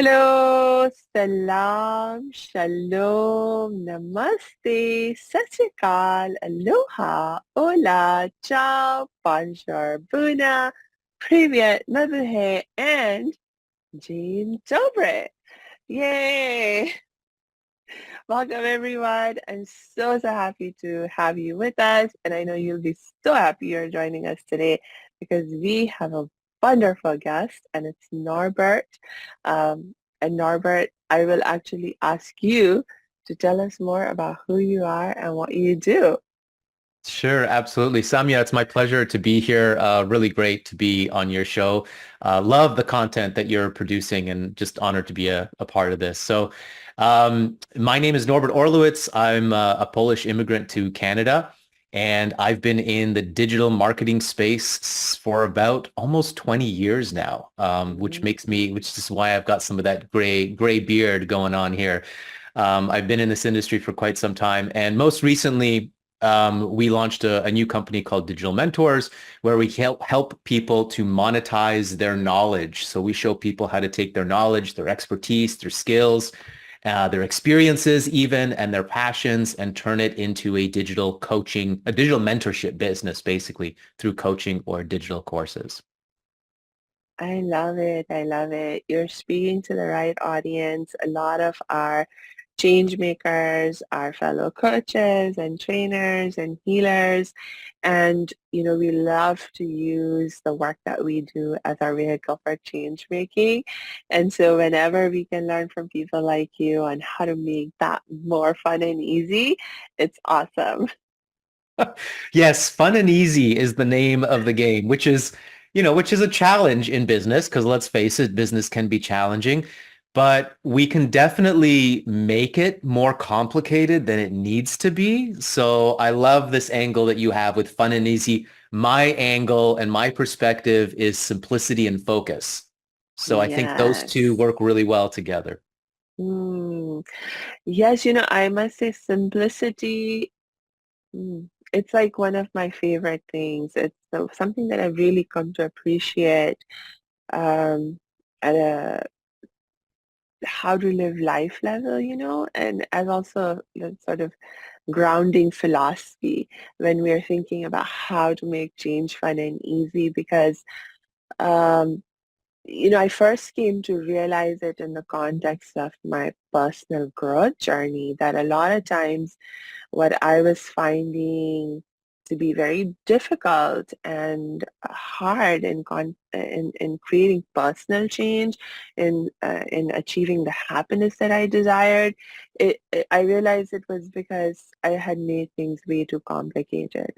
Hello, salam, shalom, namaste, sat sri akal, aloha, hola, ciao, bonjour, buna, привет, mabuhay, and Jean Dobre. Yay! Welcome, everyone. I'm so happy to have you with us. And I know you'll be so happy you're joining us today because we have a wonderful guest, and it's Norbert. And Norbert, I will actually ask you to tell us more about who you are and what you do. Sure, absolutely. Samia, it's my pleasure to be here. Really great to be on your show. Love the content that you're producing and just honored to be a part of this. My name is Norbert Orlewicz. I'm a Polish immigrant to Canada, and I've been in the digital marketing space for about almost 20 years now, Mhm. which is why I've got some of that gray beard going on here. I've been in this industry for quite some time, and most recently, we launched a new company called Digital Mentors, where we help people to monetize their knowledge. So we show people how to take their knowledge, their expertise, their skills, their experiences even, and their passions, and turn it into a digital coaching, a digital mentorship business, basically through coaching or digital courses. I love it. I love it. You're speaking to the right audience. A lot of our change makers, our fellow coaches and trainers and healers. And, we love to use the work that we do as our vehicle for change making. And so whenever we can learn from people like you on how to make that more fun and easy, it's awesome. Yes, fun and easy is the name of the game, which is a challenge in business because let's face it, business can be challenging, but we can definitely make it more complicated than it needs to be. So I love this angle that you have with fun and easy. My angle and my perspective is simplicity and focus. So I think those two Yes. work really well together. Mm. Yes, I must say simplicity. It's like one of my favorite things. It's something that I've really come to appreciate um, at a how to live life level, and as also the sort of grounding philosophy when we're thinking about how to make change fun and easy because um, I first came to realize it in the context of my personal growth journey that a lot of times what I was finding to be very difficult and hard in creating personal change, in achieving the happiness that I desired, I realized it was because I had made things way too complicated.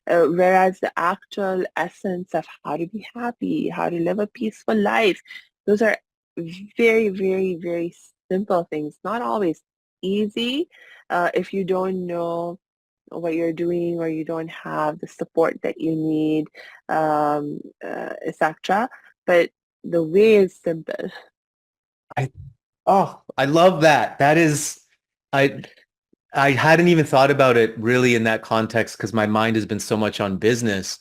Whereas the actual essence of how to be happy, how to live a peaceful life, those are very, very, very simple things, not always easy if you don't know what you're doing or you don't have the support that you need, etc. But the way is simple. I I love that. I I hadn't even thought about it really in that context because my mind has been so much on business.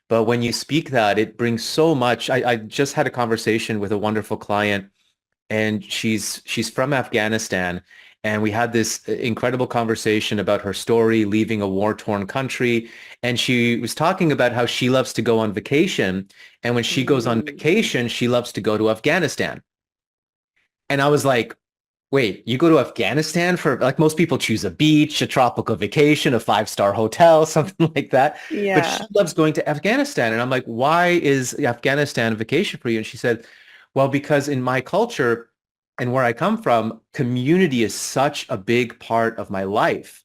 But when you speak that, it brings so much. I just had a conversation with a wonderful client, and she's from Afghanistan, and we had this incredible conversation about her story leaving a war-torn country, and she was talking about how she loves to go on vacation, and when she goes on Mm, vacation, she loves to go to Afghanistan. And I was like, wait, you go to Afghanistan for like most people choose a beach, a tropical vacation, a five-star hotel, something like that. But she yeah, loves going to Afghanistan. And I'm like, why is Afghanistan a vacation for you? And she said, well, because in my culture and where I come from, community is such a big part of my life.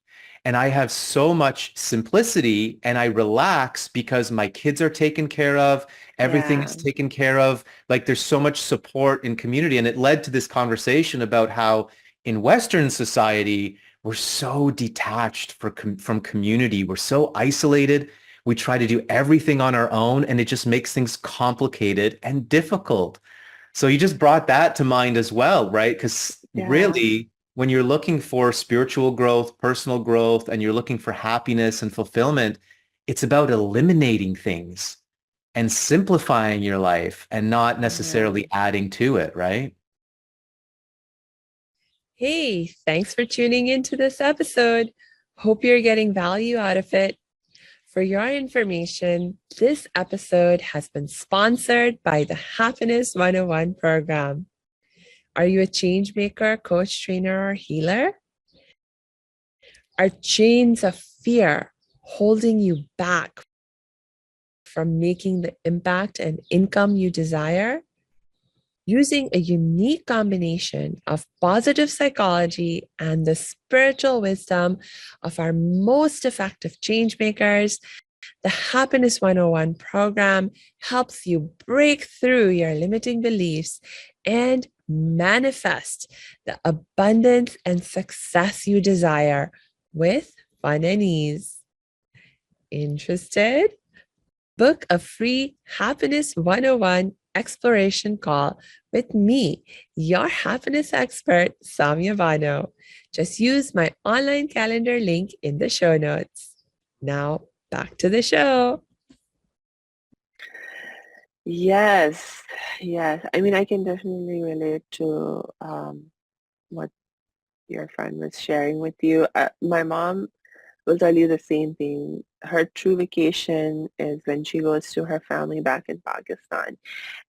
And I have so much simplicity and I relax because my kids are taken care of. Everything yeah, is taken care of. Like there's so much support in community. And it led to this conversation about how in Western society, we're so detached from community. We're so isolated. We try to do everything on our own and it just makes things complicated and difficult. So you just brought that to mind as well, right? Because yeah. really, when you're looking for spiritual growth, personal growth, and you're looking for happiness and fulfillment, it's about eliminating things and simplifying your life and not Yeah. necessarily adding to it, right? Hey, thanks for tuning into this episode. Hope you're getting value out of it. For your information, this episode has been sponsored by the Happiness 101 program. Are you a change maker, coach, trainer, or healer? Are chains of fear holding you back from making the impact and income you desire? Using a unique combination of positive psychology and the spiritual wisdom of our most effective change makers, the Happiness 101 program helps you break through your limiting beliefs and manifest the abundance and success you desire with fun and ease. Interested? Book a free Happiness 101 exploration call with me, your happiness expert, Samia Bano. Just use my online calendar link in the show notes. Now, back to the show. Yes, yes. I mean, I can definitely relate to what your friend was sharing with you. My mom will tell you the same thing. Her true vacation is when she goes to her family back in Pakistan.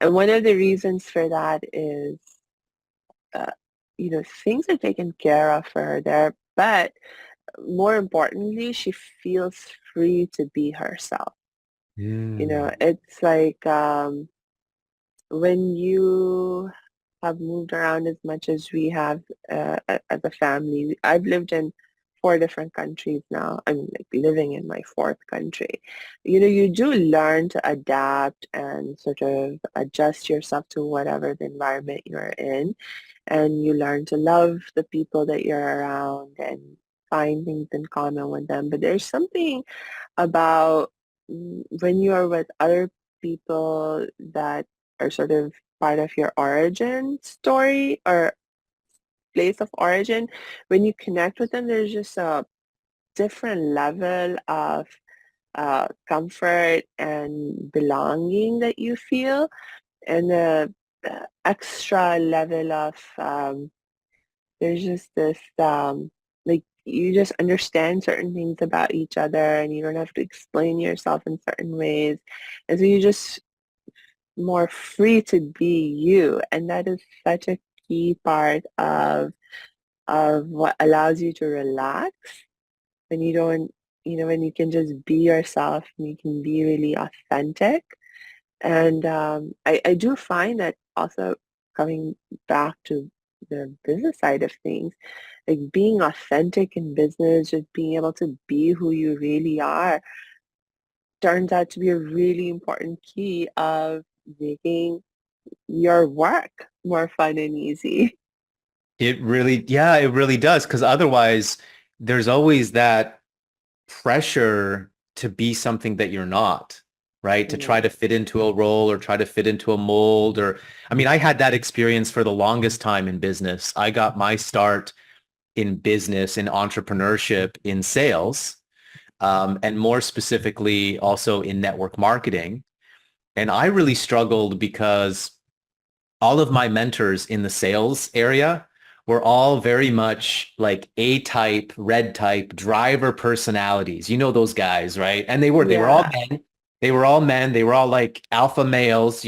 And one of the reasons for that is, uh, things are taken care of for her there. But more importantly, she feels free to be herself. Mm. It's like when you have moved around as much as we have as a family. I've lived in four different countries now. I'm like living in my fourth country. You do learn to adapt and sort of adjust yourself to whatever the environment you're in. And you learn to love the people that you're around and find things in common with them. But there's something about when you are with other people that are sort of part of your origin story or place of origin, when you connect with them, there's just a different level of comfort and belonging that you feel, and a extra level of there's just this like you just understand certain things about each other and you don't have to explain yourself in certain ways. And so you just more free to be you. And that is such a key part of what allows you to relax when you don't, when you can just be yourself and you can be really authentic. And I do find that also coming back to the business side of things, like being authentic in business, just being able to be who you really are, turns out to be a really important key of making your work more fun and easy. It really does. Because otherwise, there's always that pressure to be something that you're not, right? To try Yeah. to fit into a role or try to fit into a mold or, I mean, I had that experience for the longest time in business. I got my start in business, in entrepreneurship, in sales, and more specifically also in network marketing. And I really struggled because all of my mentors in the sales area were all very much like A-type, red type driver personalities. You know those guys, right? And they were all Yeah. men. They were all men. They were all like alpha males,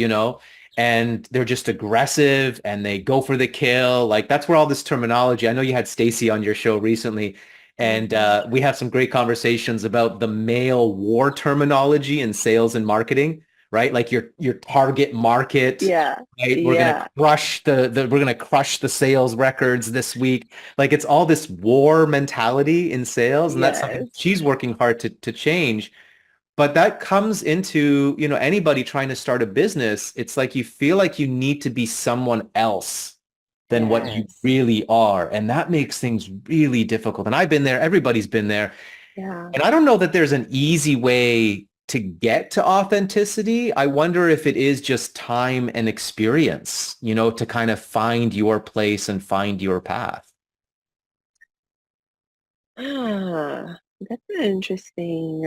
and they're just aggressive and they go for the kill. Like that's where all this terminology. I know you had Stacy on your show recently, and Hmm. we have some great conversations about the male war terminology in sales and marketing, right? Like your target market, Yeah. right? We're gonna Yeah. crush we're gonna crush the sales records this week. Like it's all this war mentality in sales, and that's something Yes. she's working hard to change. But that comes into, anybody trying to start a business. It's like you feel like you need to be someone else than what you Yes. really are. And that makes things really difficult. And I've been there, everybody's been there. Yeah. And I don't know that there's an easy way to get to authenticity. I wonder if it is just time and experience, to kind of find your place and find your path. That's an interesting.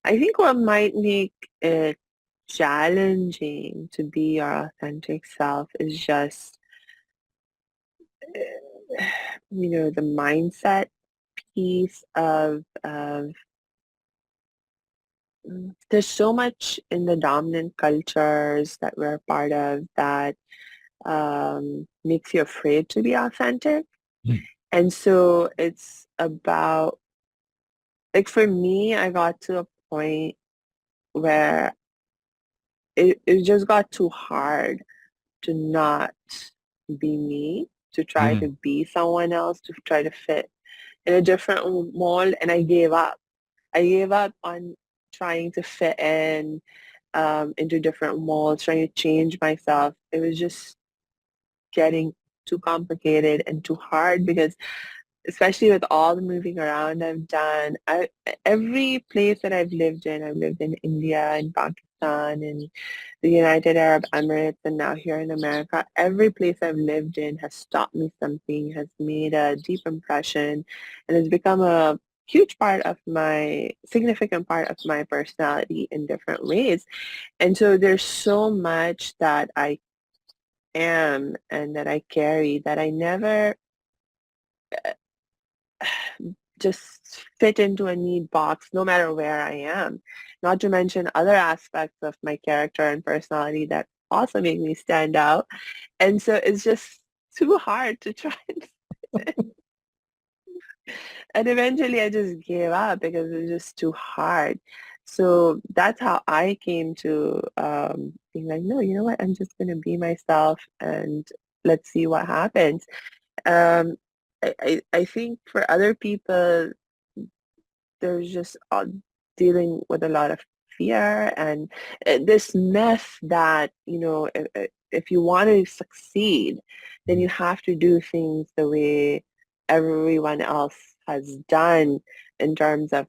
I think what might make it challenging to be your authentic self is just the mindset piece there's so much in the dominant cultures that we're part of that makes you afraid to be authentic. Mm. And so it's about, like for me, I got to a point where it just got too hard to not be me, to try to Mm. be someone else, to try to fit in a different mold. And I gave up. I gave up on trying to fit in into different molds, trying to change myself. It was just getting too complicated and too hard because especially with all the moving around I've done, every place that I've lived in India, in Pakistan, in the United Arab Emirates, and now here in America. Every place I've lived in has taught me something, has made a deep impression, and has become a significant part of my personality in different ways. And so there's so much that I am and that I carry that I never just fit into a neat box no matter where I am. Not to mention other aspects of my character and personality that also make me stand out. And so it's just too hard to try and eventually I just gave up because it was just too hard. So that's how I came to being like, no, you know what? I'm just going to be myself and let's see what happens. Um, I think for other people, there's just dealing with a lot of fear and this myth that, if you want to succeed, then you have to do things the way everyone else has done in terms of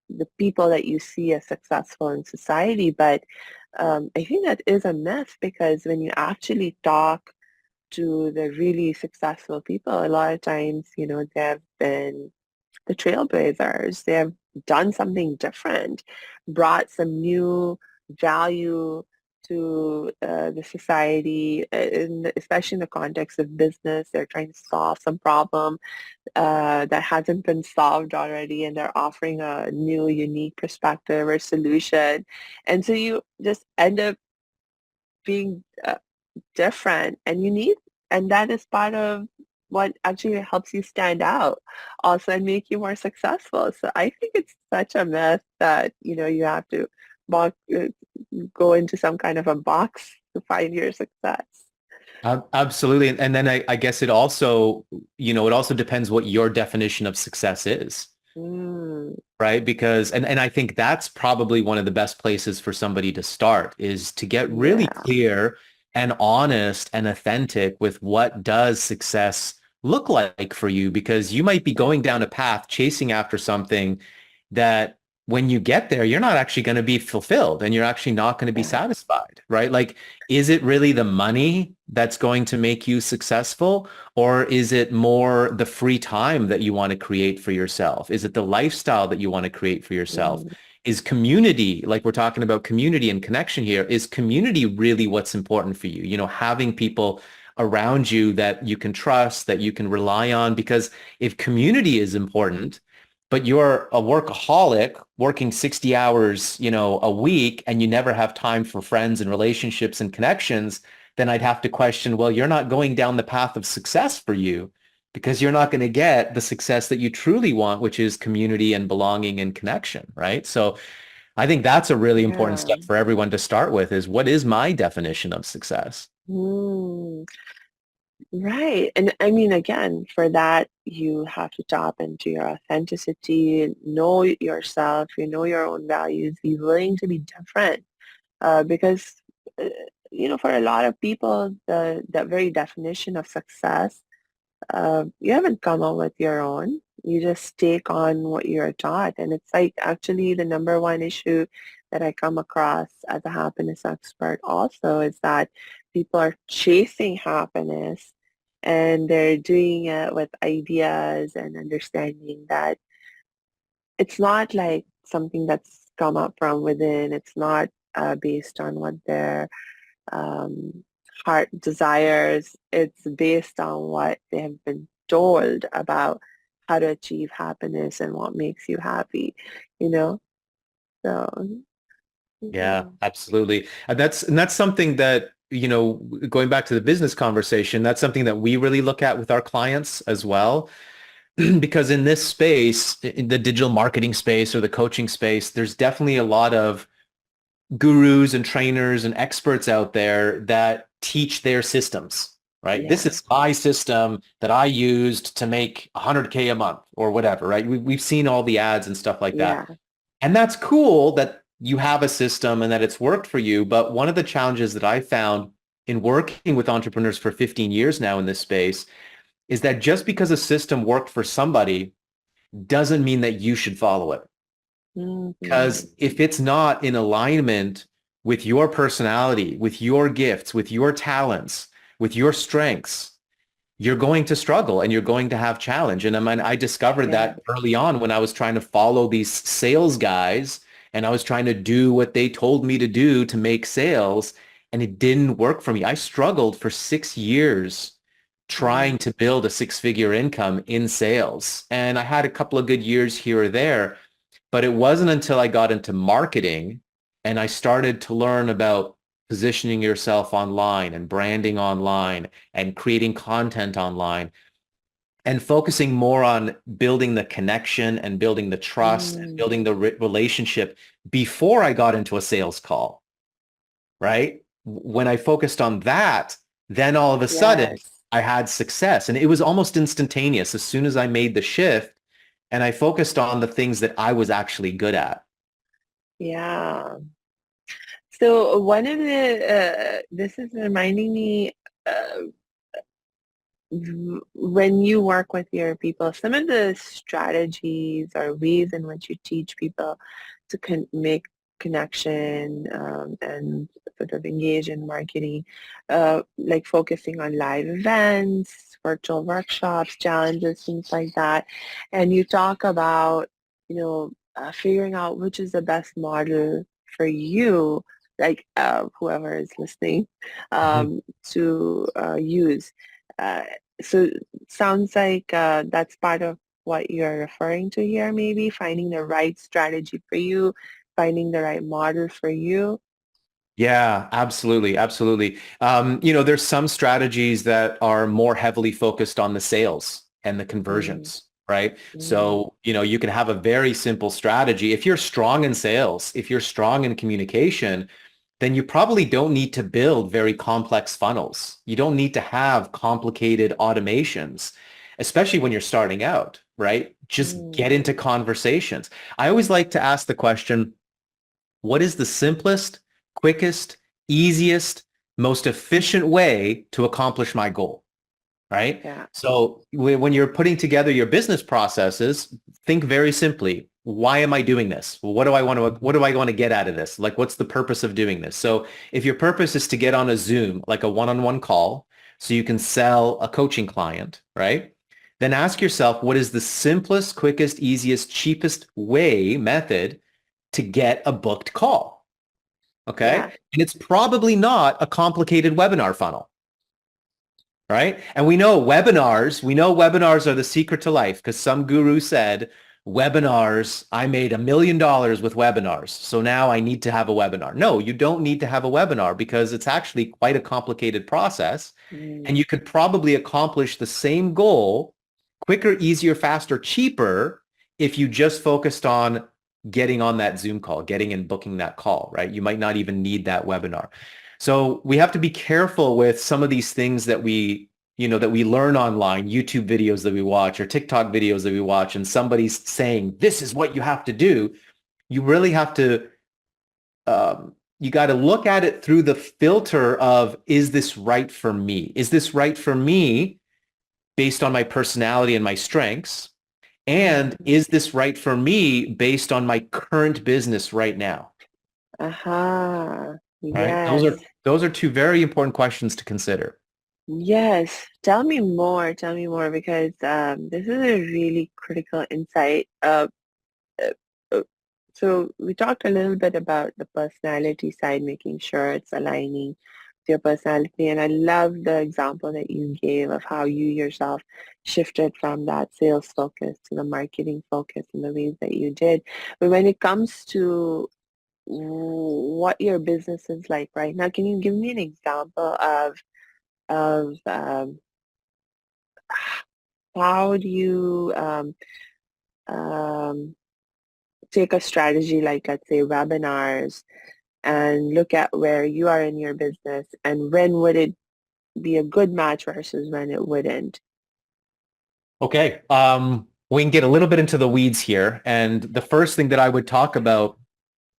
the people that you see as successful in society. But I think that is a myth because when you actually talk to the really successful people, a lot of times, they have been the trailblazers. They have done something different, brought some new value to the society, especially in the context of business. They're trying to solve some problem that hasn't been solved already, and they're offering a new, unique perspective or solution. And so you just end up being different and unique, and that is part of what actually helps you stand out also and make you more successful. So I think it's such a myth that you have to box, go into some kind of a box to find your success. Absolutely. And then I guess it also depends what your definition of success is, Mm, right? Because, and I think that's probably one of the best places for somebody to start is to get really yeah. clear and honest and authentic with what does success look like for you, because you might be going down a path chasing after something that when you get there, you're not actually going to be fulfilled and you're actually not going to be Yeah. satisfied, right? Like, is it really the money that's going to make you successful? Or is it more the free time that you want to create for yourself? Is it the lifestyle that you want to create for yourself? Mm, Is community, like we're talking about community and connection here, is community really what's important for you? Having people around you that you can trust, that you can rely on, because if community is important, but you're a workaholic working 60 hours, a week, and you never have time for friends and relationships and connections, then I'd have to question, well, you're not going down the path of success for you because you're not going to get the success that you truly want, which is community and belonging and connection, right? So I think that's a really important yeah. step for everyone to start with is what is my definition of success? Mm. Right. And I mean, again, for that, you have to tap into your authenticity, know yourself, your own values, be willing to be different. Because, uh, for a lot of people, the very definition of success, you haven't come up with your own. You just take on what you're taught. And it's like actually the number one issue that I come across as a happiness expert also is that people are chasing happiness and they're doing it with ideas and understanding that it's not like something that's come up from within. It's not based on what their um, heart desires. It's based on what they have been told about how to achieve happiness and what makes you happy, you know? So, Yeah, yeah. absolutely. And that's something that, going back to the business conversation, that's something that we really look at with our clients as well. Because in this space, in the digital marketing space or the coaching space, there's definitely a lot of gurus and trainers and experts out there that teach their systems, right? This Yeah. is my system that I used to make 100K a month or whatever, right? We've seen all the ads and stuff like that. Yeah. And that's cool that you have a system and that it's worked for you. But one of the challenges that I found in working with entrepreneurs for 15 years now in this space is that just because a system worked for somebody doesn't mean that you should follow it. Mm-hmm. Because if it's not in alignment with your personality, with your gifts, with your talents, with your strengths, you're going to struggle and you're going to have challenge. And I mean, I discovered Yeah. that early on when I was trying to follow these sales guys and I was trying to do what they told me to do to make sales, and it didn't work for me. I struggled for 6 years Mm-hmm. trying to build a six-figure income in sales. And I had a couple of good years here or there, but it wasn't until I got into marketing and I started to learn about positioning yourself online and branding online and creating content online and focusing more on building the connection and building the trust and Mm. building the relationship before I got into a sales call, right? When I focused on that, then all of a sudden Yes. I had success, and it was almost instantaneous as soon as I made the shift and I focused on the things that I was actually good at. Yeah. So one of this is reminding me, uh, when you work with your people, some of the strategies or ways in which you teach people to make connection, and sort of engage in marketing, like focusing on live events, virtual workshops, challenges, things like that. And you talk about, figuring out which is the best model for you, like whoever is listening, to use. Uh, so sounds like that's part of what you're referring to here, maybe finding the right strategy for you, finding the right model for you. Yeah, absolutely. Absolutely. There's some strategies that are more heavily focused on the sales and the Mm, conversions, right? mm, So, you can have a very simple strategy. If you're strong in sales, if you're strong in communication, then you probably don't need to build very complex funnels. You don't need to have complicated automations, especially when you're starting out, right? Just get mm. into conversations. I always like to ask the question, what is the simplest, quickest, easiest, most efficient way to accomplish my goal? Right? Yeah. So when you're putting together your business processes, think very simply, why am I doing this? What do I want to get out of this? Like, what's the purpose of doing this? So if your purpose is to get on a Zoom, like a one-on-one call, so you can sell a coaching client, right? Then ask yourself, what is the simplest, quickest, easiest, cheapest method to get a booked call? Okay. Yeah. And it's probably not a complicated webinar funnel, right? And we know webinars are the secret to life because some guru said, webinars, I made $1 million with webinars. So now I need to have a webinar. No, you don't need to have a webinar because it's actually quite a complicated process. And Mm, you could probably accomplish the same goal quicker, easier, faster, cheaper if you just focused on getting on that Zoom call, getting and booking that call, right? You might not even need that webinar. So we have to be careful with some of these things that we learn online, YouTube videos that we watch or TikTok videos that we watch, and somebody's saying, this is what you have to do. You really have to, you got to look at it through the filter of, is this right for me? Is this right for me based on my personality and my strengths? And mhm. is this right for me based on my current business right now? Aha. Right? Yes. Those are two very important questions to consider. Yes. Tell me more. Tell me more, because this is a really critical insight. Uh, uh, so we talked a little bit about the personality side, making sure it's aligning your personality. And I love the example that you gave of how you yourself shifted from that sales focus to the marketing focus in the ways that you did. But when it comes to what your business is like right now, can you give me an example of how do you um, take a strategy like, let's say, webinars, and look at where you are in your business and when would it be a good match versus when it wouldn't? Okay. We can get a little bit into the weeds here. And the first thing that I would talk about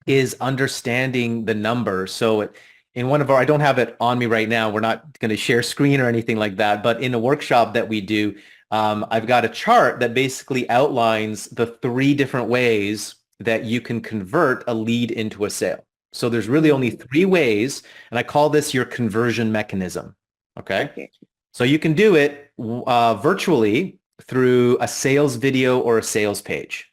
is understanding the numbers. So in one of our, I don't have it on me right now. We're not going to share screen or anything like that. But in a workshop that we do, I've got a chart that basically outlines the 3 different ways that you can convert a lead into a sale. So there's really only 3 ways, and I call this your conversion mechanism. Okay. So you can do it virtually through a sales video or a sales page.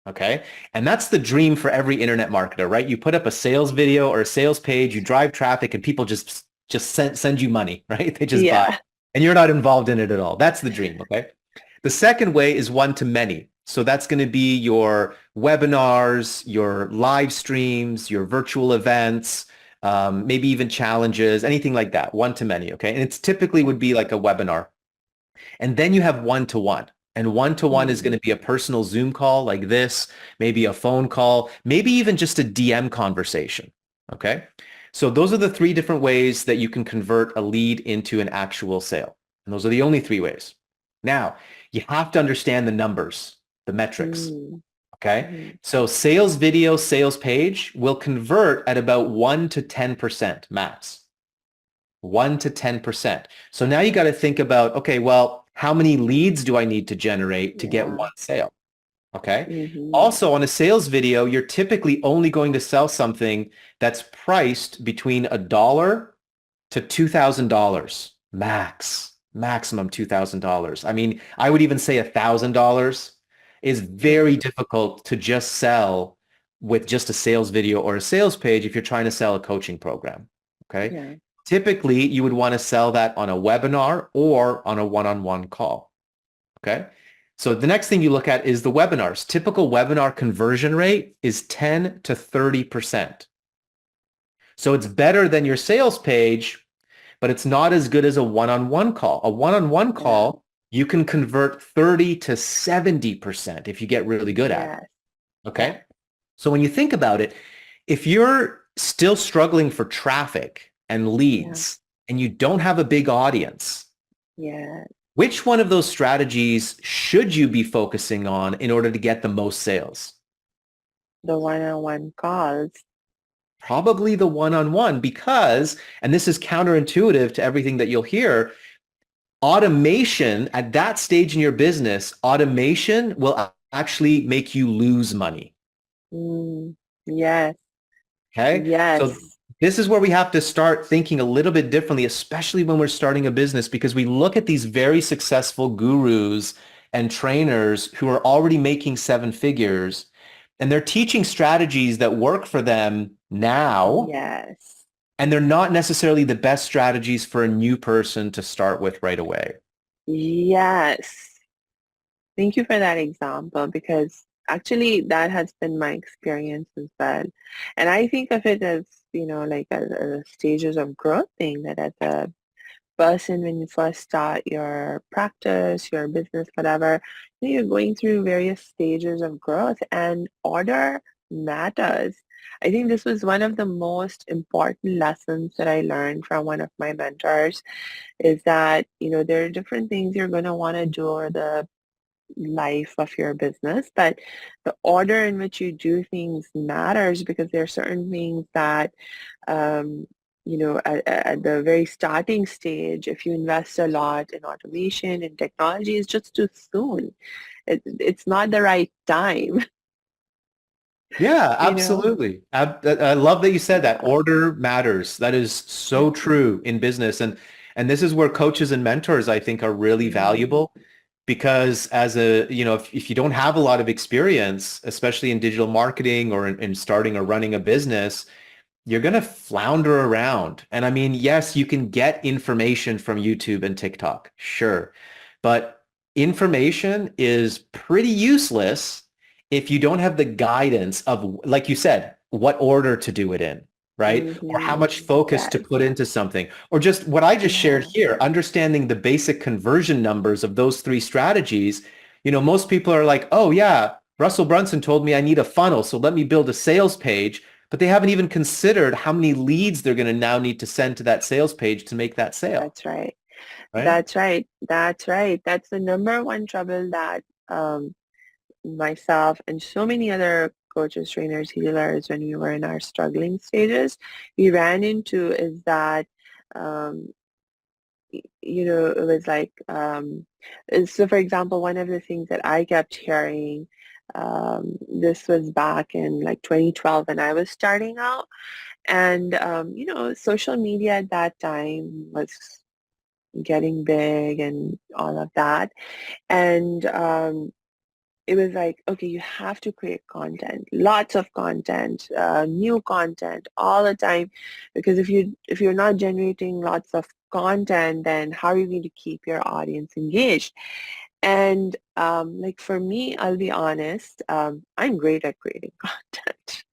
Okay. And that's the dream for every internet marketer, right? You put up a sales video or a sales page, you drive traffic, and people just send you money, right? They just buy, and you're not involved in it at all. That's the dream. Okay. The second way is one-to-many. So that's going to be your webinars, your live streams, your virtual events, maybe even challenges, anything like that, one-to-many. Okay. And it's typically would be like a webinar. And then you have one-to-one. And one-to-one is going to be a personal Zoom call like this, maybe a phone call, maybe even just a DM conversation. Okay. So those are the 3 different ways that you can convert a lead into an actual sale. And those are the only 3 ways. Now, you have to understand the numbers, the metrics. Okay. So sales video, sales page will convert at about 1 to 10% max. 1 to 10%. So now you got to think about, okay, well, how many leads do I need to generate to get 1 sale? Okay. Also, on a sales video, you're typically only going to sell something that's priced between $1 to $2,000 maximum $2,000. I mean, I would even say $1,000 is very difficult to just sell with just a sales video or a sales page if you're trying to sell a coaching program. Okay. Yeah. Typically, you would want to sell that on a webinar or on a one-on-one call. Okay. So the next thing you look at is the webinars. Typical webinar conversion rate is 10 to 30%. So it's better than your sales page, but it's not as good as a one-on-one call. A one-on-one call, you can convert 30 to 70% if you get really good at it. Okay. So when you think about it, if you're still struggling for traffic and leads and you don't have a big audience, which one of those strategies should you be focusing on in order to get the most sales? The one-on-one calls. Probably the one-on-one because, and this is counterintuitive to everything that you'll hear, automation at that stage in your business, automation will actually make you lose money. Yes. Okay. Yes. So this is where we have to start thinking a little bit differently, especially when we're starting a business, because we look at these very successful gurus and trainers who are already making 7 figures, and they're teaching strategies that work for them now. Yes. And they're not necessarily the best strategies for a new person to start with right away. Yes. Thank you for that example, because actually that has been my experience as well. And I think of it as, like a stages of growth thing, that as a person, when you first start your practice, your business, whatever, you're going through various stages of growth, and order matters. I think this was one of the most important lessons that I learned from one of my mentors, is that, there are different things you're going to want to do over the life of your business, but the order in which you do things matters, because there are certain things that at the very starting stage, if you invest a lot in automation and technology, it's just too soon. It's not the right time. Yeah, absolutely. I love that you said that. Order matters. That is so true in business. And this is where coaches and mentors, I think, are really valuable, because as if you don't have a lot of experience, especially in digital marketing or in starting or running a business, you're going to flounder around. And I mean, yes, you can get information from YouTube and TikTok, sure. But information is pretty useless if you don't have the guidance of, like you said, what order to do it in, right? Or how much focus to Yes. put into something. Or just what I just shared Yeah. here, understanding the basic conversion numbers of those three strategies. Most people are like, oh yeah, Russell Brunson told me I need a funnel, so let me build a sales page. But they haven't even considered how many leads they're going to now need to send to that sales page to make that sale, That's right. right? That's right. That's right. That's the number one trouble that myself and so many other coaches, trainers, healers, when we were in our struggling stages, we ran into is that, um, it was like, so for example, one of the things that I kept hearing, this was back in like 2012 when I was starting out. And, social media at that time was getting big and all of that. And it was like, okay, you have to create content, lots of content, new content all the time, because if you're not generating lots of content, then how are you going to keep your audience engaged? And like for me, I'll be honest, I'm great at creating content.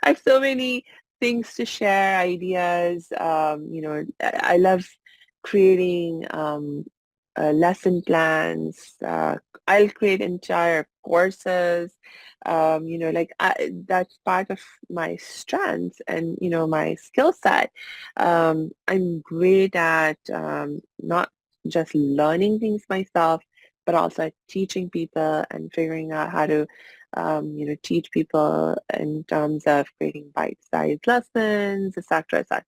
I have so many things to share, ideas. I love creating lesson plans. I'll create entire courses. That's part of my strengths and, my skill set. I'm great at not just learning things myself, but also at teaching people and figuring out how to teach people in terms of creating bite-sized lessons, etc., etc.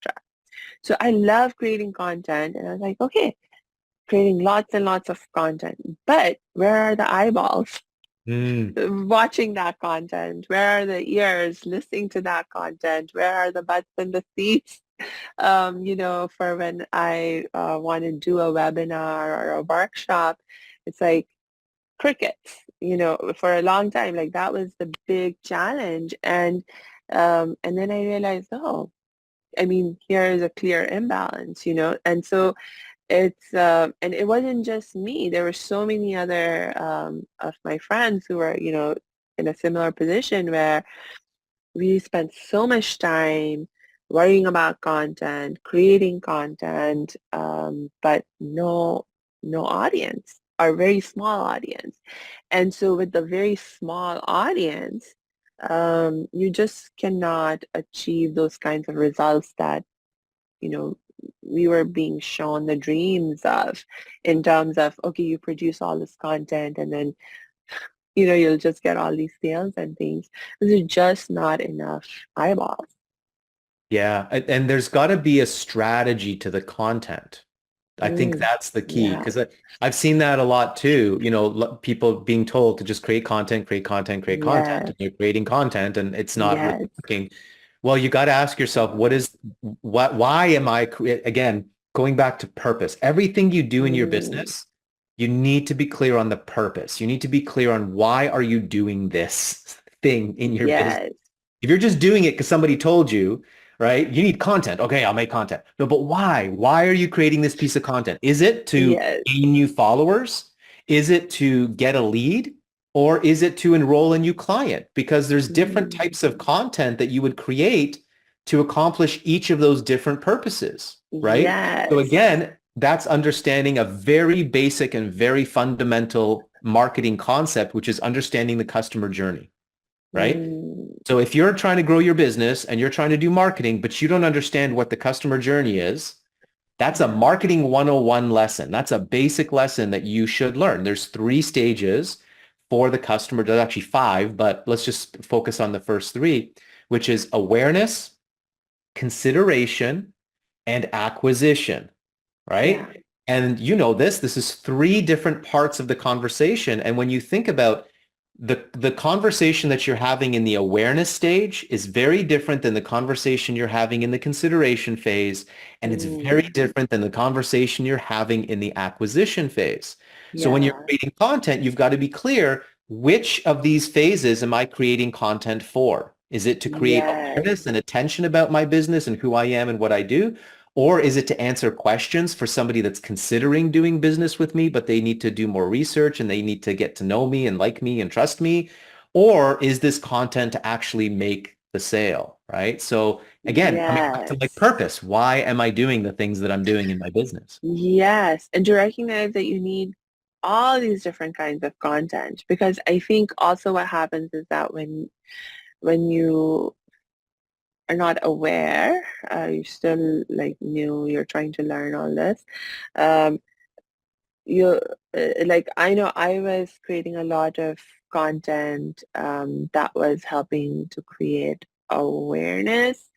So I love creating content, and I was like, okay, creating lots and lots of content, but where are the eyeballs Mm. watching that content? Where are the ears listening to that content? Where are the butts and the seats? For when I want to do a webinar or a workshop, it's like crickets, for a long time. Like that was the big challenge. And then I realized, oh, I mean, here is a clear imbalance, and so and it wasn't just me. There were so many other of my friends who were, in a similar position where we spent so much time worrying about content, creating content, but no audience, or very small audience. And so with the very small audience, you just cannot achieve those kinds of results that, you know, we were being shown the dreams of, in terms of, okay, you produce all this content and then, you'll just get all these sales and things. There's just not enough eyeballs. Yeah. And there's got to be a strategy to the content. I think Mm, that's the key yeah. because I've seen that a lot too. People being told to just create content, create content, create content, Yes. and they're creating content and it's not really Yes. working. Well, you got to ask yourself, why am I, again, going back to purpose. Everything you do in your Mm, business, you need to be clear on the purpose. You need to be clear on why are you doing this thing in your business. yes. If you're just doing it because somebody told you, right? You need content. Okay, I'll make content. No, but why? Why are you creating this piece of content? Is it to Yes. gain new followers? Is it to get a lead? Or is it to enroll a new client? Because there's different Mm, types of content that you would create to accomplish each of those different purposes, right? So yes. again, that's understanding a very basic and very fundamental marketing concept, which is understanding the customer journey, right? Mm, So if you're trying to grow your business and you're trying to do marketing, but you don't understand what the customer journey is, that's a yeah. marketing 101 lesson. That's a basic lesson that you should learn. There's 3 stages for the customer. There's actually 5, but let's just focus on the first 3, which is awareness, consideration, and acquisition, Yeah. right? And this is 3 different parts of the conversation. And when you think about the conversation that you're having in the awareness stage is very different than the conversation you're having in the consideration phase, and it's very Mm, different than the conversation you're having in the acquisition phase. So when you're yeah. creating content, you've got to be clear, which of these phases am I creating content for? Is it to create Yes. awareness and attention about my business and who I am and what I do? Or is it to answer questions for somebody that's considering doing business with me, but they need to do more research and they need to get to know me and like me and trust me? Or is this content to actually make the sale, right? So again, coming back to like Yes. purpose, why am I doing the things that I'm doing in my business? Yes. And to recognize that you need all these different kinds of content, because I think also what happens is that when you are not aware, you're still like new, you're trying to learn all this. Um, you like I know I was creating a lot of content that was helping to create awareness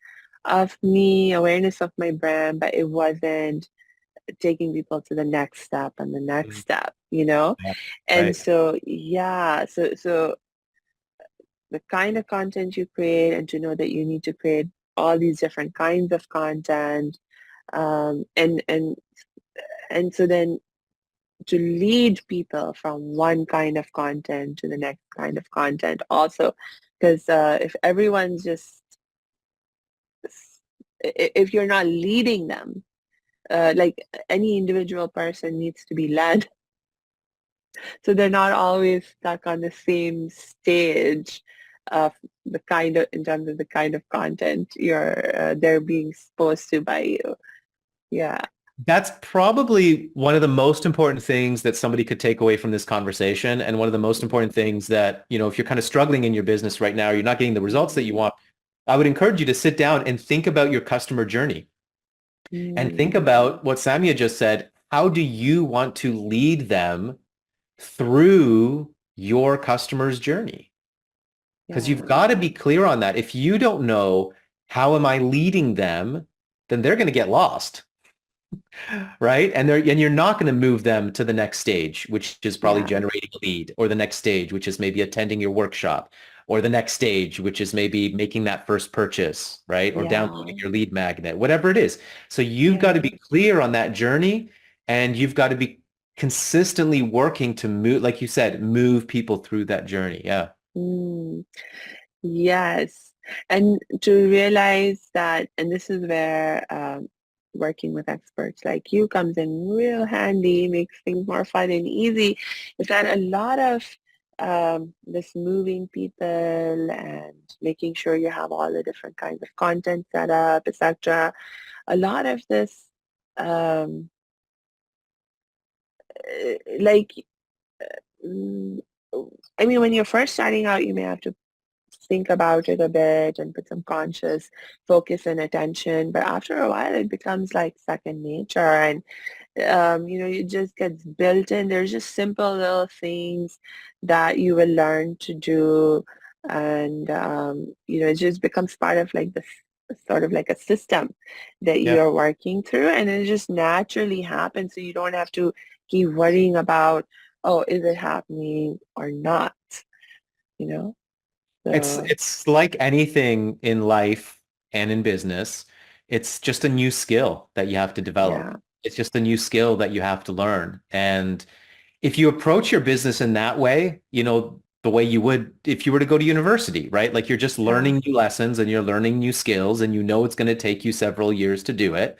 of me, awareness of my brand, but it wasn't taking people to the next step and the next Mhm. step, you know? Yeah, And right. so, yeah, so the kind of content you create and to know that you need to create all these different kinds of content, um, and and and so then to lead people from one kind of content to the next kind of content also, because if everyone's just if you're not leading them, like any individual person needs to be led. So they're not always stuck on the same stage of the kind of, in terms of the kind of content they're being exposed to by you. Yeah. That's probably one of the most important things that somebody could take away from this conversation. And one of the most important things that, if you're kind of struggling in your business right now, you're not getting the results that you want, I would encourage you to sit down and think about your customer journey and think Mm, about what Samia just said. How do you want to lead them through your customer's journey? Because you've yeah. got to be clear on that. If you don't know, how am I leading them, then they're going to get lost. Right? And you're not going to move them to the next stage, which is probably Yeah. generating a lead, or the next stage, which is maybe attending your workshop, or the next stage, which is maybe making that first purchase, right? Or Yeah. downloading your lead magnet, whatever it is. So you've got to Yeah. be clear on that journey, and you've got to be consistently working to move, like you said, move people through that journey. Yeah. Mm, yes. And to realize that, and this is where working with experts like you comes in real handy, makes things more fun and easy, is that a lot of this moving people and making sure you have all the different kinds of content set up, etc. A lot of this, um, like, mm, I mean, when you're first starting out, you may have to think about it a bit and put some conscious focus and attention. But after a while, it becomes like second nature, and it just gets built in. There's just simple little things that you will learn to do, and it just becomes part of like this sort of like a system that Yeah. you're working through, and it just naturally happens. So you don't have to keep worrying about, oh, is it happening or not? You know? It's So it's like anything in life and in business. It's just a new skill that you have to develop. yeah. It's just a new skill that you have to learn. And if you approach your business in that way, the way you would if you were to go to university, right? Like you're just Yeah. learning new lessons and you're learning new skills and it's going to take you several years to do it.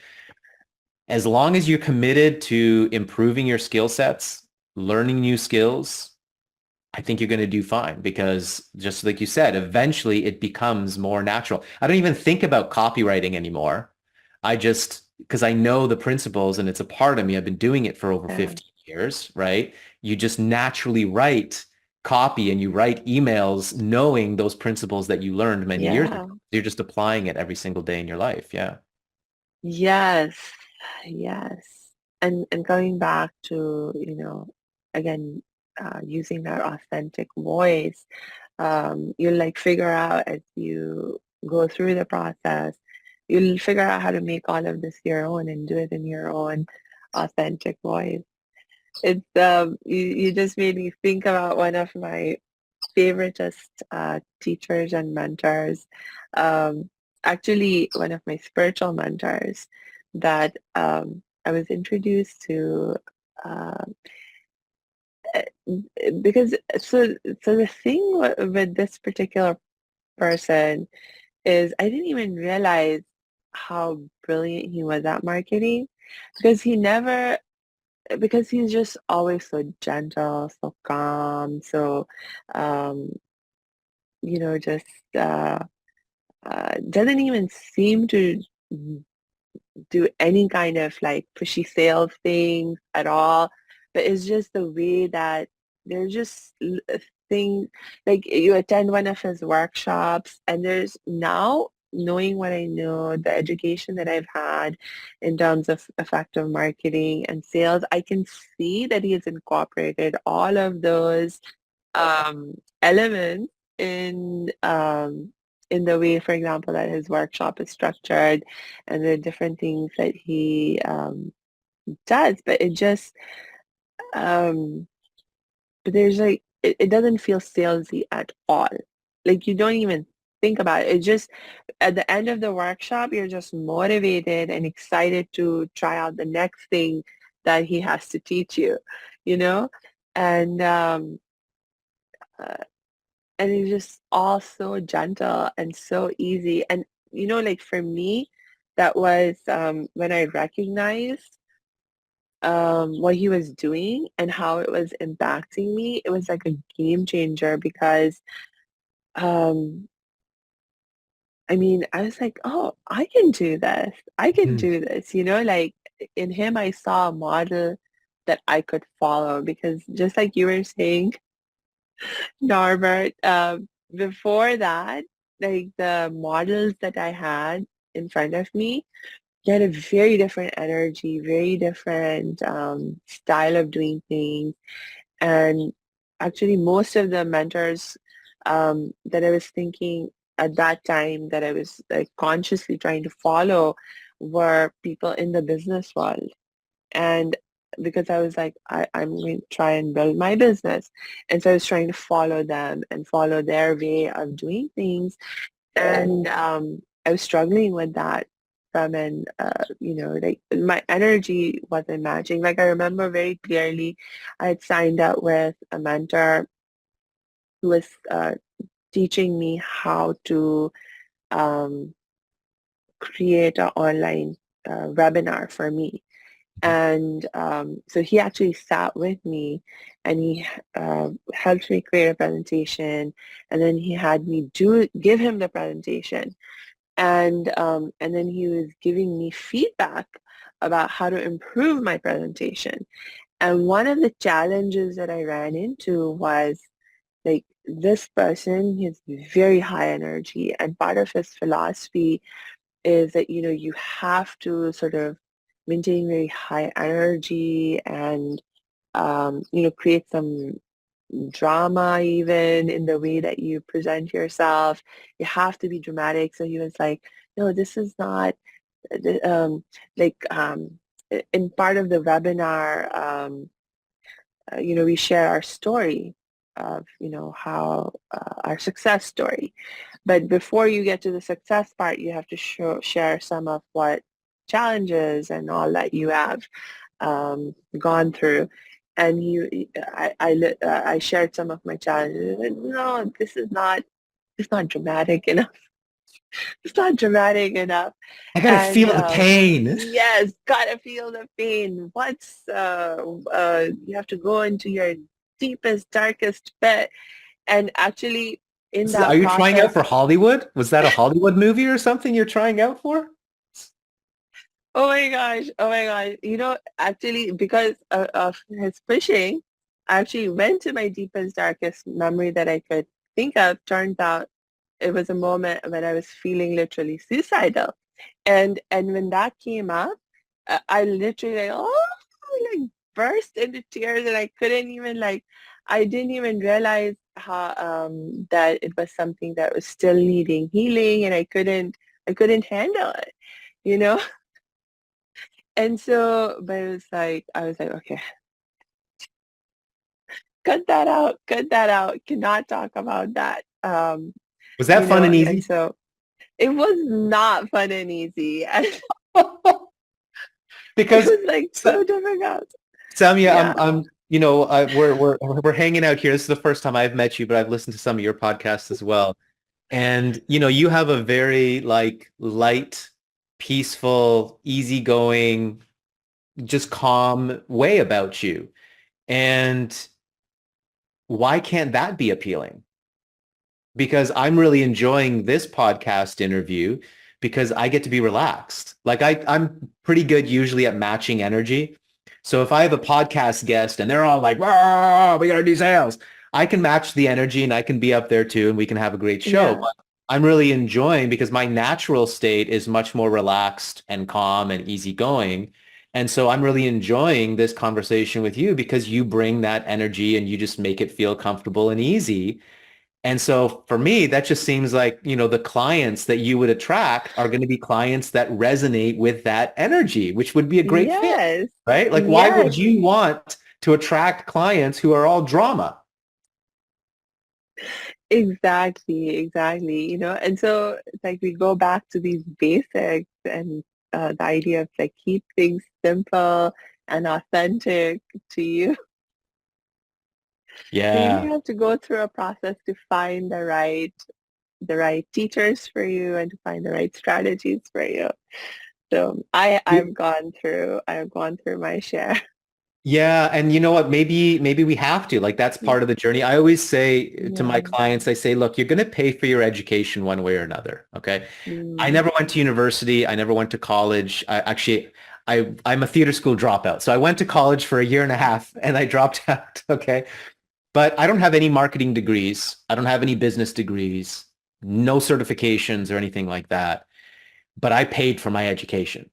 As long as you're committed to improving your skill sets, learning new skills, I think you're going to do fine because just like you said, eventually it becomes more natural. I don't even think about copywriting anymore. Because I know the principles and it's a part of me. I've been doing it for over Yeah. 15 years, right? You just naturally write copy and you write emails knowing those principles that you learned many years ago. Yeah. You're just applying it every single day in your life. Yeah. Yes. Yes. And going back to, again, using that authentic voice, you'll like figure out as you go through the process, you'll figure out how to make all of this your own and do it in your own authentic voice. It's you just made me think about one of my favoriteest teachers and mentors. Actually, one of my spiritual mentors that I was introduced to uh, because so the thing with this particular person is I didn't even realize how brilliant he was at marketing because because he's just always so gentle, so calm, so um, just uh, doesn't even seem to do any kind of like pushy sales things at all. But it's just the way that there's just things like you attend one of his workshops, and there's now knowing what I know, the education that I've had in terms of effective marketing and sales, I can see that he has incorporated all of those elements in the way, for example, that his workshop is structured and the different things that he does. But it just, um, but there's like, it doesn't feel salesy at all. Like you don't even think about it. It just, at the end of the workshop, you're just motivated and excited to try out the next thing that he has to teach you, you know? And, uh, and it's just all so gentle and so easy. And like for me, that was when I recognized what he was doing and how it was impacting me. It was like a game changer because um, I mean, I was like, oh, I can do this. I can Mm. do this. Like in him, I saw a model that I could follow because just like you were saying, Norbert, before that, like the models that I had in front of me, they had a very different energy, very different style of doing things. And actually, most of the mentors that I was thinking at that time that I was like consciously trying to follow were people in the business world. And because I was like, I'm going to try and build my business. And so I was trying to follow them and follow their way of doing things. And I was struggling with that from like my energy wasn't matching. Like I remember very clearly, I had signed up with a mentor who was teaching me how to um, create an online webinar for me. And so he actually sat with me and he helped me create a presentation. And then he had me give him the presentation. And then he was giving me feedback about how to improve my presentation. And one of the challenges that I ran into was like this person, he's very high energy. And part of his philosophy is that, you have to sort of maintain very high energy and, create some drama even in the way that you present yourself. You have to be dramatic. So he was like, no, this is not, like, in part of the webinar, we share our story of, how our success story. But before you get to the success part, you have to share some of what challenges and all that you have gone through. And I shared some of my challenges. And, no, it's not dramatic enough. It's not dramatic enough. I gotta And feel the pain. yes, gotta feel the pain. You have to go into your deepest, darkest pit. And actually, in Are that you trying out process, for Hollywood? Was that a Hollywood movie or something you're trying out for? oh my gosh, oh my gosh. Actually, because of his pushing, I actually went to my deepest, darkest memory that I could think of. Turns out it was a moment when I was feeling literally suicidal. And when that came up, I literally like burst into tears, and I couldn't even I didn't even realize how that it was something that was still needing healing, and I couldn't handle it, you know. And so, but it was like I was like, okay, cut that out, cannot talk about that. Was that fun and And easy? so it was not fun and easy. It Because was like so difficult. Samia, Yeah. we're hanging out here. This is the first time I've met you, but I've listened to some of your podcasts as well. And, you know, you have a very like light, peaceful, easygoing, just calm way about you. And why can't that be appealing? Because I'm really enjoying this podcast interview because I get to be relaxed. Like I'm pretty good usually at matching energy. So if I have a podcast guest and they're all like, "Rah, we got to do sales," I can match the energy and I can be up there too and we can have a great show. Yeah. But I'm really enjoying because my natural state is much more relaxed and calm and easygoing. And so I'm really enjoying this conversation with you because you bring that energy and you just make it feel comfortable and easy. And so for me, that just seems like, you know, the clients that you would attract are going to be clients that resonate with that energy, which would be a great fit, Yes. right? Like, why would Yes. you want to attract clients who are all drama? Exactly. Exactly. And so it's like we go back to these basics and the idea of like keep things simple and authentic to you. So Yeah. you have to go through a process to find the right teachers for you and to find the right strategies for you. So I've gone through my share. Yeah, and you know what? Maybe we have to. Like that's part of the journey. I always say to my Yeah. clients, I say, look, you're going to pay for your education one way or another. Okay. I Mm. never went to university. I never went to college. I'm a theater school dropout. So I went to college for a year and a half and I dropped out. Okay. But I don't have any marketing degrees. I don't have any business degrees, no certifications or anything like that. But I paid for my education.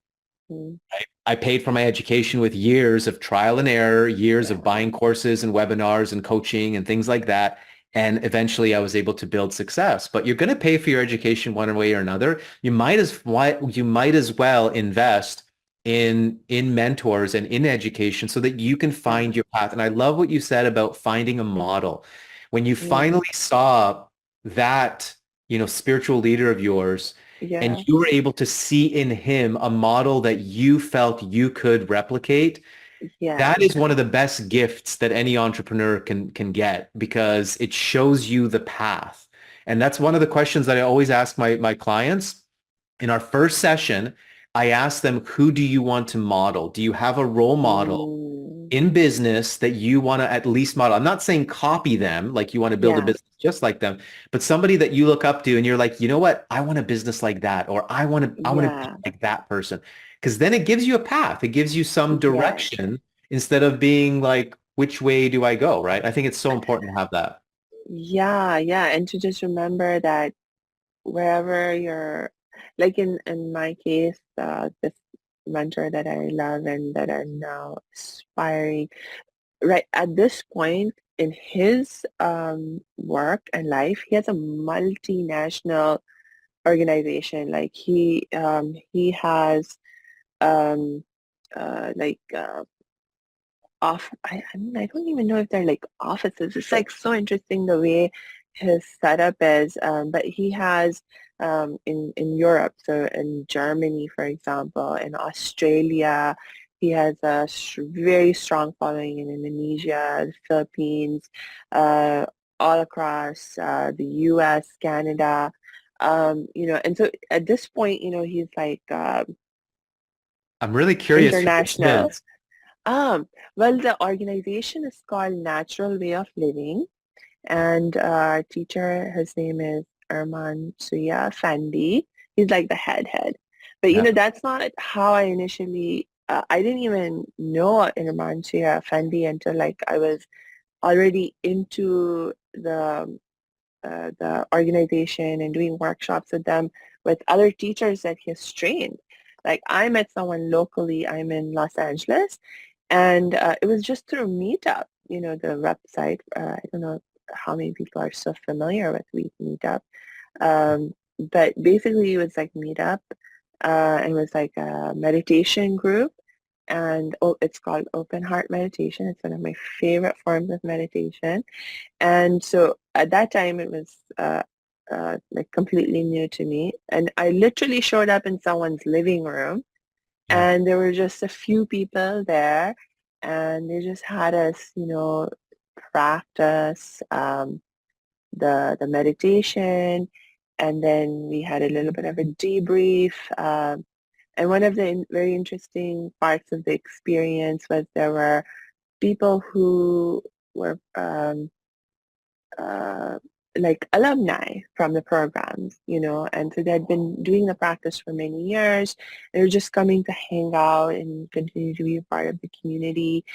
Mm. I paid for my education with years of trial and error, years of Yeah. buying courses and webinars and coaching and things like that. And eventually I was able to build success. But you're going to pay for your education one way or another. You might as well invest in mentors and in education so that you can Yeah. find your path. And I love what you said about finding a model. When you Mm. finally saw that, spiritual leader of yours, and Yeah. you were able to see in him a model that you felt you could replicate, Yes. that is one of the best gifts that any entrepreneur can get because it shows you the path. And that's one of the questions that I always ask my clients. In our first session, I ask them, who do you want to model? Do you have a role model Mm. in business that you want to at least model? I'm not saying copy them, like you want to build a Yeah. business just like them, but somebody that you look up to and you're like, you know what? I want a business like that, or I want to be Yeah. like that person. Because then it gives you a path. It gives you some Yes. direction instead of being like, which way do I go? Right. I think it's so important to have that. Yeah. Yeah. And to just remember that wherever you're, like in my case, this mentor that I love and that I'm now aspiring, right at this point in his work and life, he has a multinational organization. Like he has um like I mean, I don't even know if they're like offices. It's like so interesting the way his setup is. But he has in Europe, so in Germany, for example, in Australia, he has a very strong following in Indonesia, the Philippines, uh, all across the U.S., Canada. And so at this point, he's like I'm really curious who this international. is. Well, the organization is called Natural Way of Living, and our teacher, his name is Arman Suya Fendi. He's like the head. But Yeah. that's not how I initially. I didn't even know Arman Suya Fendi until like I was already into the organization and doing workshops with them with other teachers that he has trained. Like I met someone locally. I'm in Los Angeles, and it was just through Meetup, the website. I don't know how many people are so familiar with Meetup. But basically it was like Meetup. It was like a meditation group. And it's called Open Heart Meditation. It's one of my favorite forms of meditation. And so at that time, it was like completely new to me. And I literally showed up in someone's living room, Yeah. and there were just a few people there, and they just had us, practice the meditation. And then we had a little bit of a debrief. And one of the very interesting parts of the experience was there were people who were uh, like alumni from the programs, and so they'd been doing the practice for many years. They were just coming to hang out and continue to be a part of the community.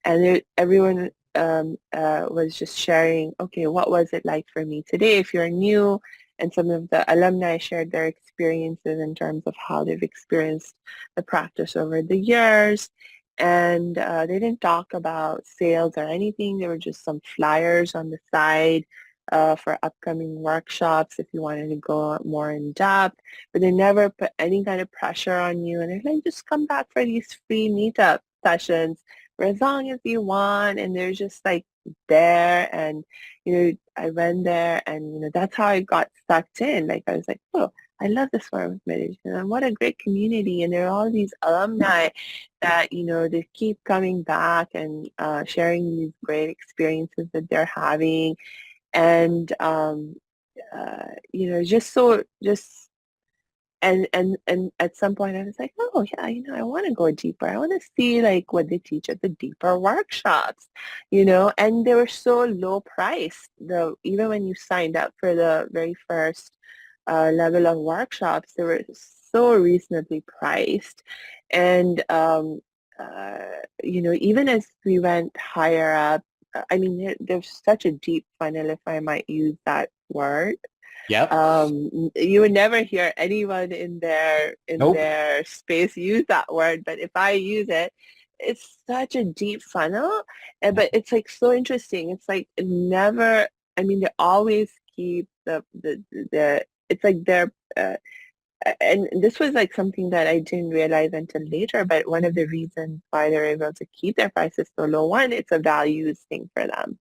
And everyone was just sharing, okay, what was it like for me today if you're new? And some of the alumni shared their experiences in terms of how they've experienced the practice over the years. And they didn't talk about sales or anything. There were just some flyers on the side for upcoming workshops if you wanted to go more in depth. But they never put any kind of pressure on you. And they're like, just come back for these free meetup sessions for as long as you want. And they're just like there. And, I went there and, that's how I got sucked in. Like, I was like, oh, I love this form of meditation, and what a great community. And there are all these alumni that, they keep coming back and sharing these great experiences that they're having. And, just and at some point I was like, oh yeah, I want to go deeper. I want to see like what they teach at the deeper workshops, and they were so low priced. Even when you signed up for the very first level of workshops, they were so reasonably priced. And even as we went higher up, I mean, there's such a deep funnel, if I might use that word. Yep. You would never hear anyone in Nope. their space use that word, but if I use it, it's such a deep funnel. But it's like so interesting. It's like never. I mean, they always keep the it's like they're. And this was like something that I didn't realize until later, but one of the reasons why they're able to keep their prices so low, one, it's a values thing for them.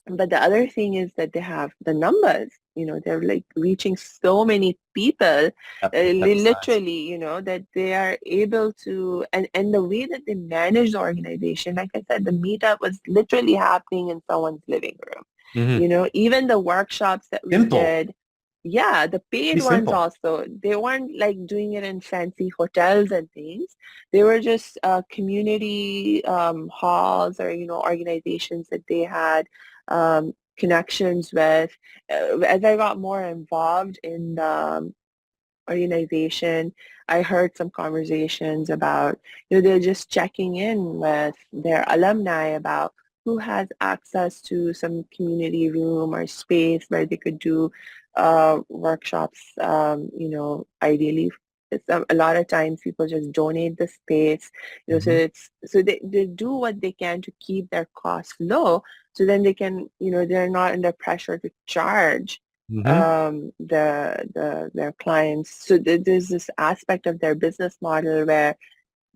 But the other thing is that they have the numbers, they're like reaching so many people, literally, that they are able to, and the way that they manage the organization, like I said, the meetup was literally happening in someone's living room. Mm-hmm. Even the workshops that we did, yeah, the paid ones also, they weren't like doing it in fancy hotels and things. They were just community halls or, organizations that they had connections with. As I got more involved in the organization, I heard some conversations about, they're just checking in with their alumni about who has access to some community room or space where they could do workshops, ideally. A lot of times people just donate the space, so they do what they can to keep their costs low, so then they can, they're not under pressure to charge their clients. So there's this aspect of their business model where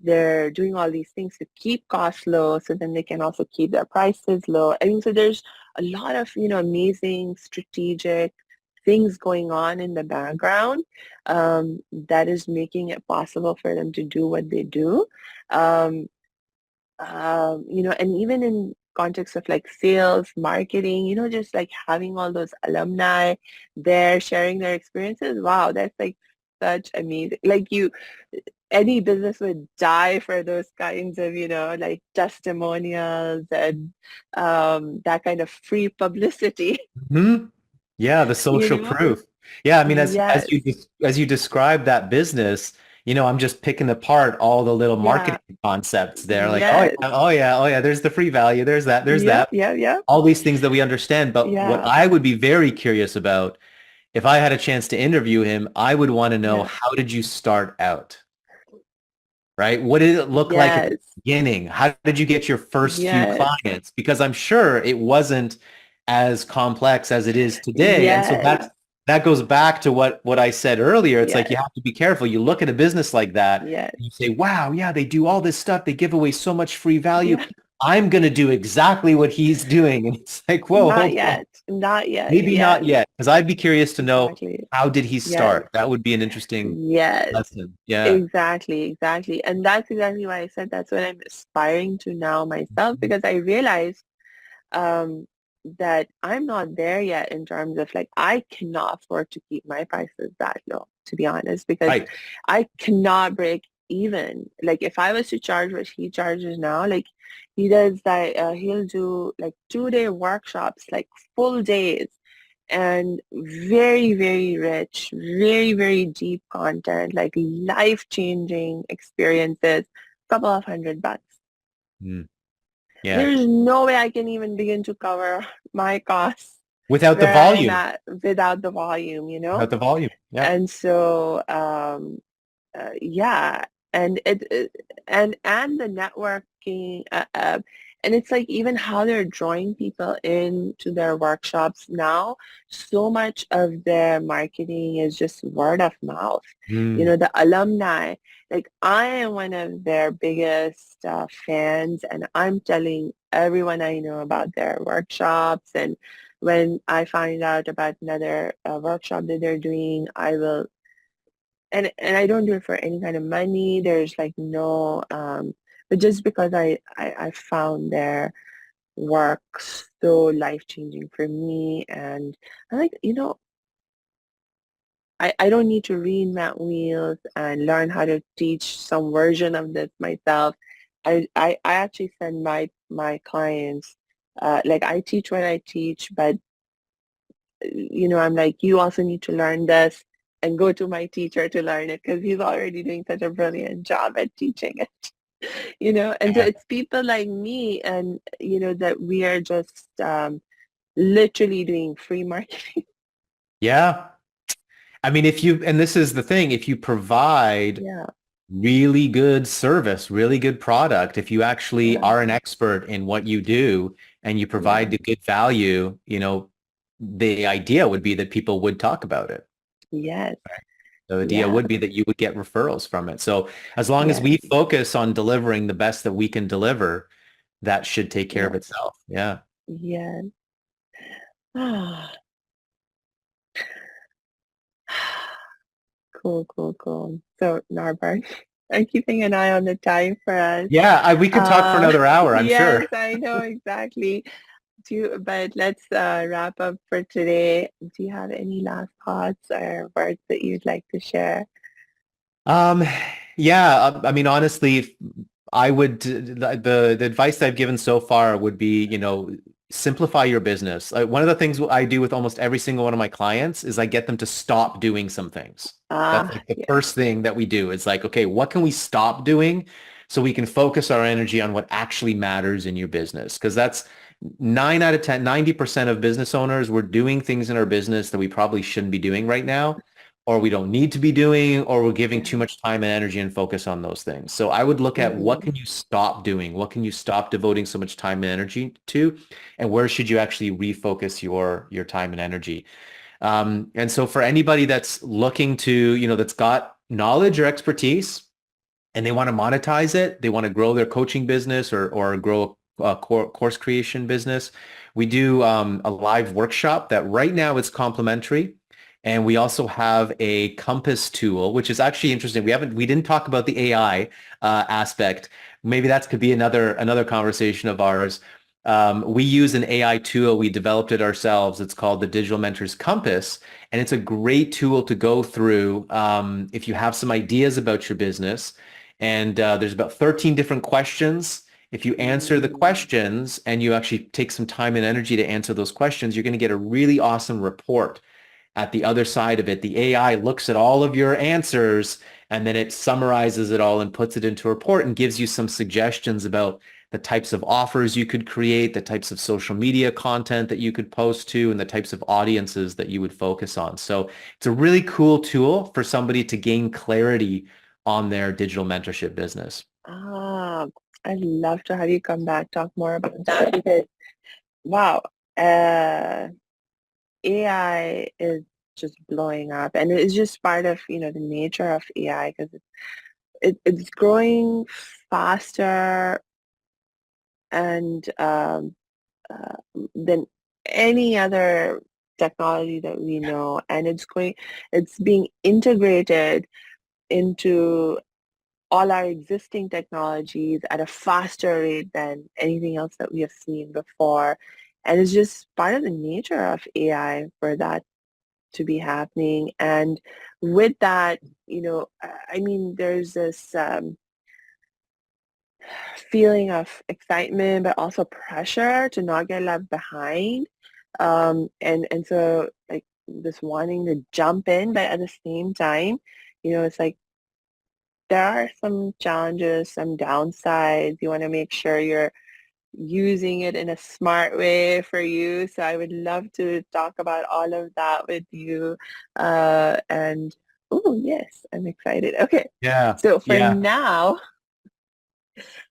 they're doing all these things to keep costs low, so then they can also keep their prices low. I mean, so there's a lot of, amazing strategic things going on in the background that is making it possible for them to do what they do. And even in context of like sales, marketing, just like having all those alumni there sharing their experiences. Wow, that's like such amazing. Like any business would die for those kinds of, like testimonials and that kind of free publicity. Mm-hmm. Yeah, the social proof. Yeah, I mean, Yes. as you describe that business, I'm just picking apart all the little Yeah. marketing concepts there. Like, oh Yes. yeah, oh yeah, oh yeah, there's the free value, there's that, there's Yep. that. Yep. Yep. All these things that we understand. But what Yeah. I would be very curious about, if I had a chance to interview him, I would want to know, Yeah. how did you start out? Right? What did it look like at the Yes. beginning? How did you get your first few Yes. clients? Because I'm sure it wasn't as complex as it is today. And so Yes. that goes back to what I said earlier. It's like, Yes. you have to be careful. You look at a business like that Yes. and you say, wow, yeah, they do all this stuff. They give away so much free value. Yeah. I'm going to do exactly what he's doing. And it's like, whoa, Not hold on. yet. Not yet. Maybe not Yes. yet. Because I'd be curious to know, Exactly. how did he Yes. start? That would be an interesting Yes. lesson. Yeah. Exactly. And that's exactly why I said that's what I'm aspiring to now myself, because I realized um, that I'm not there yet in terms of like, I cannot afford to keep my prices that low, to be honest, because Right. I cannot break even. Like if I was to charge what he charges now, like he does that, he'll do like 2-day workshops, like full days, and very, very rich, very, very deep content, like life-changing experiences, couple of $100. Mm. Yeah. There's no way I can even begin to cover my costs Without the where I'm volume. at without the volume, you know? Without the volume. Yeah. And so, yeah, and and the networking, and it's like even how they're drawing people into their workshops now. So much of their marketing is just word of mouth. You Mm. know, the alumni. Like I am one of their biggest fans, and I'm telling everyone I know about their workshops. And when I find out about another workshop that they're doing, I will, and I don't do it for any kind of money. There's like no, but just because I found their work so life-changing for me. And I like, you know, I don't need to reinvent wheels and learn how to teach some version of this myself. I actually send my clients, like I teach when I teach, but you know, I'm like, you also need to learn this and go to my teacher to learn it because he's already doing such a brilliant job at teaching it, you know. And so Yeah. it's people like me, and you know, that we are just literally doing free marketing. Yeah. I mean, if you, and this is the thing, if you provide Yeah, really good service, really good product, if you actually yeah, are an expert in what you do and you provide yeah, the good value, the idea would be that people would talk about it. yes, The idea yeah, would be that you would get referrals from it. So as long as yes, we focus on delivering the best that we can deliver, that should take care of yes, itself. Yeah. yes. Ah, cool, cool, cool. So Norbert, I'm keeping an eye on the time for us. Yeah, we could talk for another hour, I'm Yes, sure. I know exactly. But let's wrap up for today. Do you have any last thoughts or words that you'd like to share? Um, yeah, I mean, honestly, I would, the advice I've given so far would be, simplify your business. One of the things I do with almost every single one of my clients is I get them to stop doing some things. That's Ah, like the yeah. first thing that we do. It's like, okay, what can we stop doing so we can focus our energy on what actually matters in your business? Because that's 9 out of 10, 90% of business owners, we're doing things in our business that we probably shouldn't be doing right now, or we don't need to be doing, or we're giving too Yeah. much time and energy and focus on those things. So I would look at what Mm-hmm. can you stop doing? What can you stop devoting so much time and energy to? And where should you actually refocus your time and energy? And so for anybody that's looking to, that's got knowledge or expertise and they want to monetize it, they want to grow their coaching business or grow a course creation business, we do a live workshop that right now it's complimentary. And we also have a compass tool, which is actually interesting. We didn't talk about the AI aspect. Maybe that could be another conversation of ours. We use an AI tool. We developed it ourselves. It's called the Digital Mentors Compass, and it's a great tool to go through if you have some ideas about your business. And there's about 13 different questions. If you answer the Mm. questions and you actually take some time and energy to answer those questions, you're going to get a really awesome report at the other side of it. The AI looks at all of your answers and then it summarizes it all and puts it into a report and gives you some suggestions about the types of offers you could create, the types of social media content that you could post to, and the types of audiences that you would focus on. So it's a really cool tool for somebody to gain clarity on their digital mentorship business. Ah, I'd love to have you come back, talk more about that because wow, uh, AI is just blowing up, and it's just part of, you know, the nature of AI because it's growing faster and uh, than any other technology that we know, and it's being integrated into all our existing technologies at a faster rate than anything else that we have seen before. And it's just part of the nature of AI for that to be happening. And with that, I mean, there's this feeling of excitement, but also pressure to not get left behind. And so like this wanting to jump in, but at the same time, it's like there are some challenges, some downsides. You want to make sure you're using it in a smart way for you. So I would love to talk about all of that with you. And oh yes, I'm excited. Okay. Yeah. So for Yeah. now,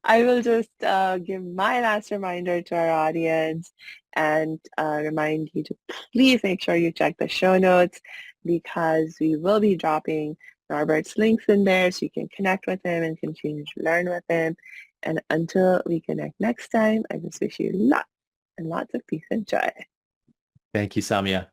I will just give my last reminder to our audience and remind you to please make sure you check the show notes because we will be dropping Norbert's links in there so you can connect with him and continue to learn with him. And until we connect next time, I just wish you lots and lots of peace and joy. Thank you, Samia.